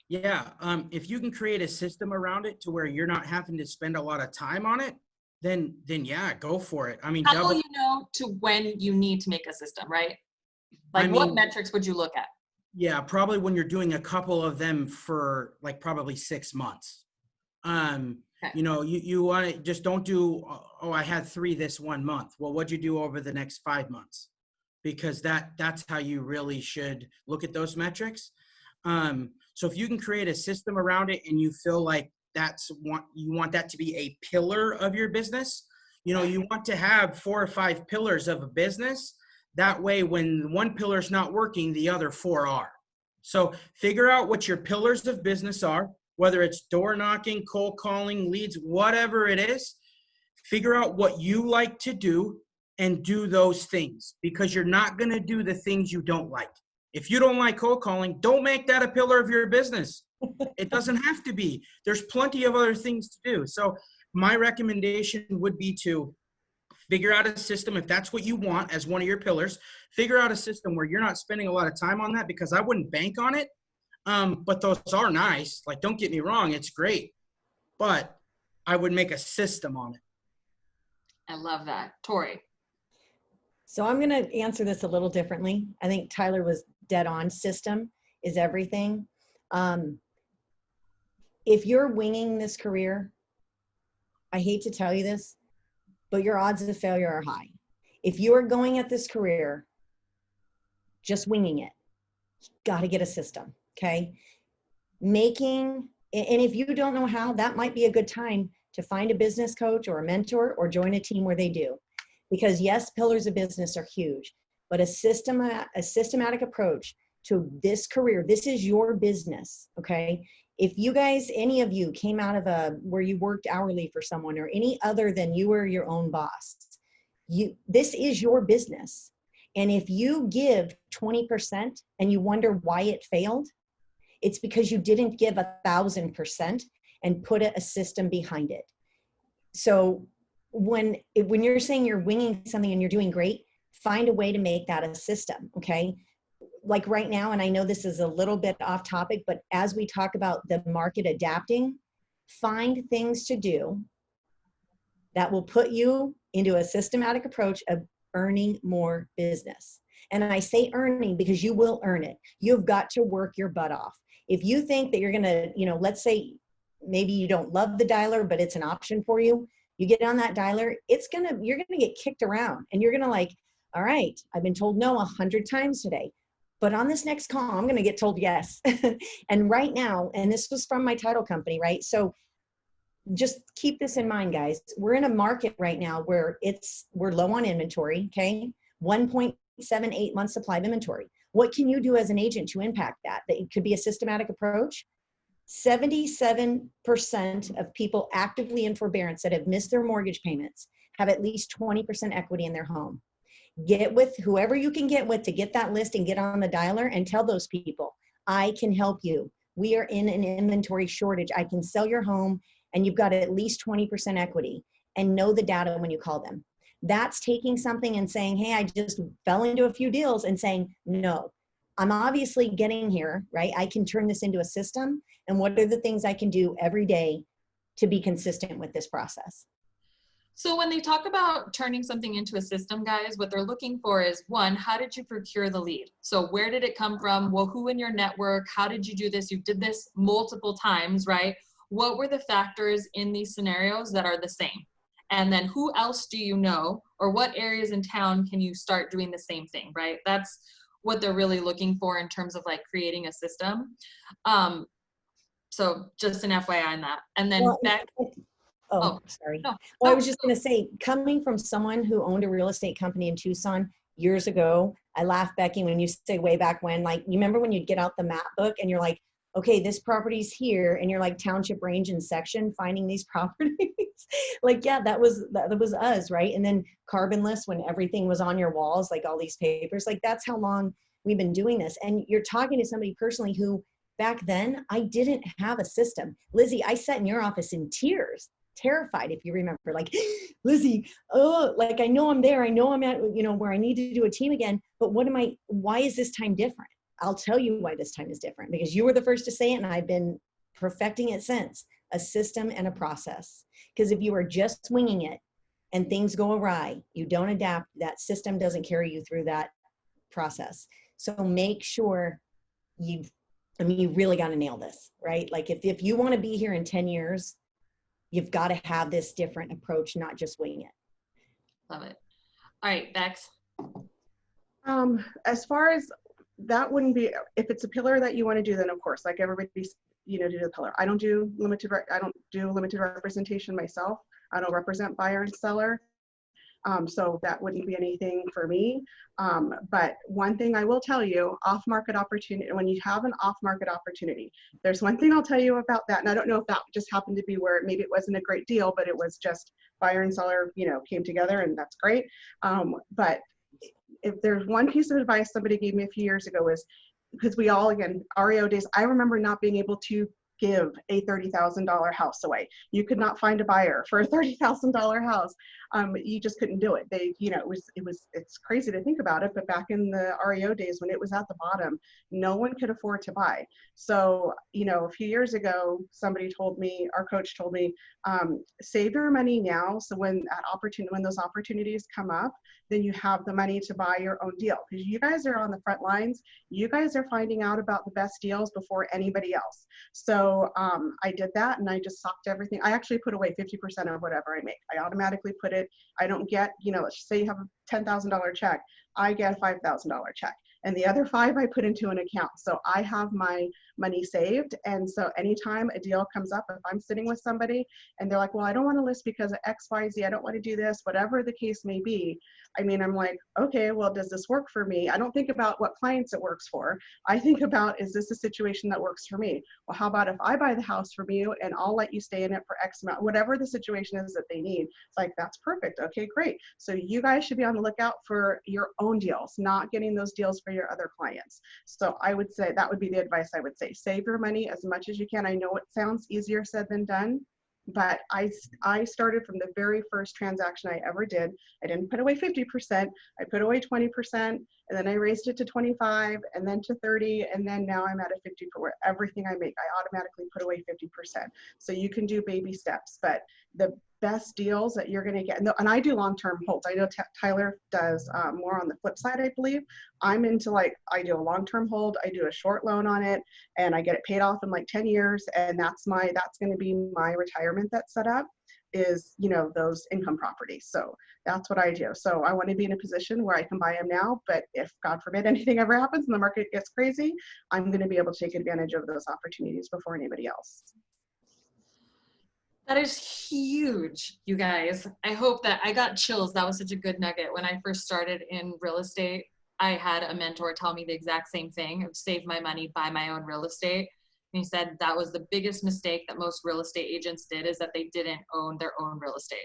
Yeah, if you can create a system around it to where you're not having to spend a lot of time on it, then yeah, go for it. I mean, how will you know to when you need to make a system, right? Like, what metrics would you look at? Yeah, probably when you're doing a couple of them for like probably 6 months. Okay. You know, you want to just don't do, oh, I had 3 this 1 month. Well, what'd you do over the next 5 months? Because that's how you really should look at those metrics. So if you can create a system around it and you feel like you want that to be a pillar of your business, you know, you want to have 4 or 5 pillars of a business, That way, when one pillar is not working, the other 4 are. So figure out what your pillars of business are, whether it's door knocking, cold calling, leads, whatever it is. Figure out what you like to do and do those things, because you're not going to do the things you don't like. If you don't like cold calling, don't make that a pillar of your business. It doesn't have to be. There's plenty of other things to do. So my recommendation would be to figure out a system, if that's what you want as one of your pillars. Figure out a system where you're not spending a lot of time on that, because I wouldn't bank on it. But those are nice. Like, don't get me wrong, it's great. But I would make a system on it. I love that. Tori. So I'm going to answer this a little differently. I think Tyler was dead on. System is everything. If you're winging this career, I hate to tell you this, but your odds of failure are high. If you are going at this career just winging it, you got to get a system, okay? And if you don't know how, that might be a good time to find a business coach or a mentor or join a team where they do. Because yes, pillars of business are huge, but a systematic approach to this career, this is your business, okay? If you guys, any of you came out of where you worked hourly for someone or any other than you were your own boss, this is your business. And if you give 20% and you wonder why it failed, it's because you didn't give 1,000% and put a system behind it. So when you're saying you're winging something and you're doing great, find a way to make that a system, okay? Like right now, and I know this is a little bit off topic, but as we talk about the market adapting, find things to do that will put you into a systematic approach of earning more business. And I say earning because you will earn it. You've got to work your butt off. If you think that you're gonna, let's say maybe you don't love the dialer, but it's an option for you. You get on that dialer, you're gonna get kicked around and you're gonna like, all right, I've been told no 100 times today, but on this next call, I'm gonna get told yes. And right now, and this was from my title company, right? So just keep this in mind, guys. We're in a market right now where we're low on inventory, okay? 1.78 months supply of inventory. What can you do as an agent to impact that? That it could be a systematic approach. 77% of people actively in forbearance that have missed their mortgage payments have at least 20% equity in their home. Get with whoever you can get with to get that list and get on the dialer and tell those people, I can help you. We are in an inventory shortage. I can sell your home and you've got at least 20% equity, and know the data when you call them. That's taking something and saying, hey, I just fell into a few deals, and saying, no, I'm obviously getting here, right? I can turn this into a system. And what are the things I can do every day to be consistent with this process? So when they talk about turning something into a system, guys, what they're looking for is, one, how did you procure the lead? So where did it come from? Well, who in your network? How did you do this? You did this multiple times, right? What were the factors in these scenarios that are the same? And then who else do you know, or what areas in town can you start doing the same thing, right? That's what they're really looking for in terms of like creating a system. So just an FYI on that. And then Sorry. No, well, I was just going to say, coming from someone who owned a real estate company in Tucson years ago, I laugh, Becky, when you say way back when, like, you remember when you'd get out the map book and you're like, okay, this property's here, and you're like township, range, and section finding these properties. Like, yeah, that was us, right? And then carbonless, when everything was on your walls, like all these papers, like that's how long we've been doing this. And you're talking to somebody personally who back then I didn't have a system. Lizzie, I sat in your office in tears, terrified, if you remember, like, Lizzie, oh, like I know I'm there, I know I'm at, where I need to do a team again, but why is this time different? I'll tell you why this time is different, because you were the first to say it and I've been perfecting it since. A system and a process. Because if you are just winging it and things go awry, you don't adapt, that system doesn't carry you through that process. So make sure you really got to nail this, right? Like if you want to be here in 10 years, you've got to have this different approach, not just wing it. Love it. All right, Bex. As far as that wouldn't be, if it's a pillar that you want to do, then of course, like everybody's, do the pillar. I don't do limited representation myself. I don't represent buyer and seller. So that wouldn't be anything for me. But one thing I will tell you, off-market opportunity, when you have an off-market opportunity, there's one thing I'll tell you about that. And I don't know if that just happened to be where maybe it wasn't a great deal, but it was just buyer and seller, came together, and that's great. But if there's one piece of advice somebody gave me a few years ago, is because we all, again, REO days, I remember not being able to give a $30,000 house away. You could not find a buyer for a $30,000 house. You just couldn't do it. It's crazy to think about it, but back in the REO days when it was at the bottom, no one could afford to buy. So, a few years ago, our coach told me, save your money now. So when those opportunities come up, then you have the money to buy your own deal. Because you guys are on the front lines. You guys are finding out about the best deals before anybody else. So I did that, and I just socked everything. I actually put away 50% of whatever I make. I automatically put it. I don't get, let's say you have a $10,000 check. I get a $5,000 check. And the other 5 I put into an account. So I have my money saved. And so anytime a deal comes up, if I'm sitting with somebody and they're like, well, I don't want to list because of X, Y, Z, I don't want to do this, whatever the case may be. I'm like, okay, well, does this work for me? I don't think about what clients it works for. I think about, is this a situation that works for me? Well, how about if I buy the house from you and I'll let you stay in it for X amount, whatever the situation is that they need. It's like, that's perfect. Okay, great. So you guys should be on the lookout for your own deals, not getting those deals for your other clients. So I would say that would be the advice I would say. Save your money as much as you can. I know it sounds easier said than done, but I started from the very first transaction I ever did. I didn't put away 50%. I put away 20%, and then I raised it to 25, and then to 30, and then now I'm at a 50 for everything I make. I automatically put away 50%. So you can do baby steps, but the best deals that you're going to get, and I do long-term holds. I know Tyler does more on the flip side, I believe. I'm into I do a long-term hold, I do a short loan on it, and I get it paid off in 10 years, and that's going to be my retirement that's set up, is those income properties. So that's what I do. So I want to be in a position where I can buy them now, but if God forbid anything ever happens and the market gets crazy, I'm going to be able to take advantage of those opportunities before anybody else. That is huge, you guys. I hope that I got chills. That was such a good nugget. When I first started in real estate, I had a mentor tell me the exact same thing: save my money, buy my own real estate. And he said that was the biggest mistake that most real estate agents did, is that they didn't own their own real estate.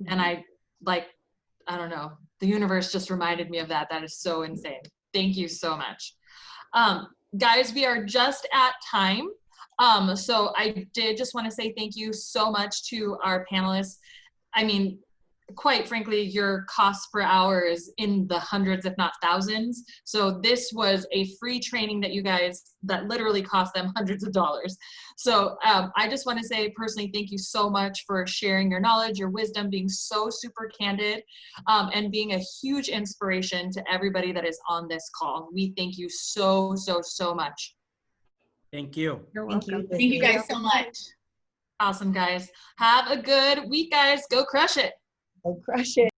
Mm-hmm. And I don't know, the universe just reminded me of that. That is so insane. Thank you so much. Guys, we are just at time. So I did just want to say thank you so much to our panelists. Quite frankly, your cost per hour is in the hundreds, if not thousands. So this was a free training that literally cost them hundreds of dollars. So I just want to say personally, thank you so much for sharing your knowledge, your wisdom, being so super candid, and being a huge inspiration to everybody that is on this call. We thank you so, so, so much. Thank you. You're welcome. Thank you guys so much. Awesome, guys. Have a good week, guys. Go crush it. Go crush it.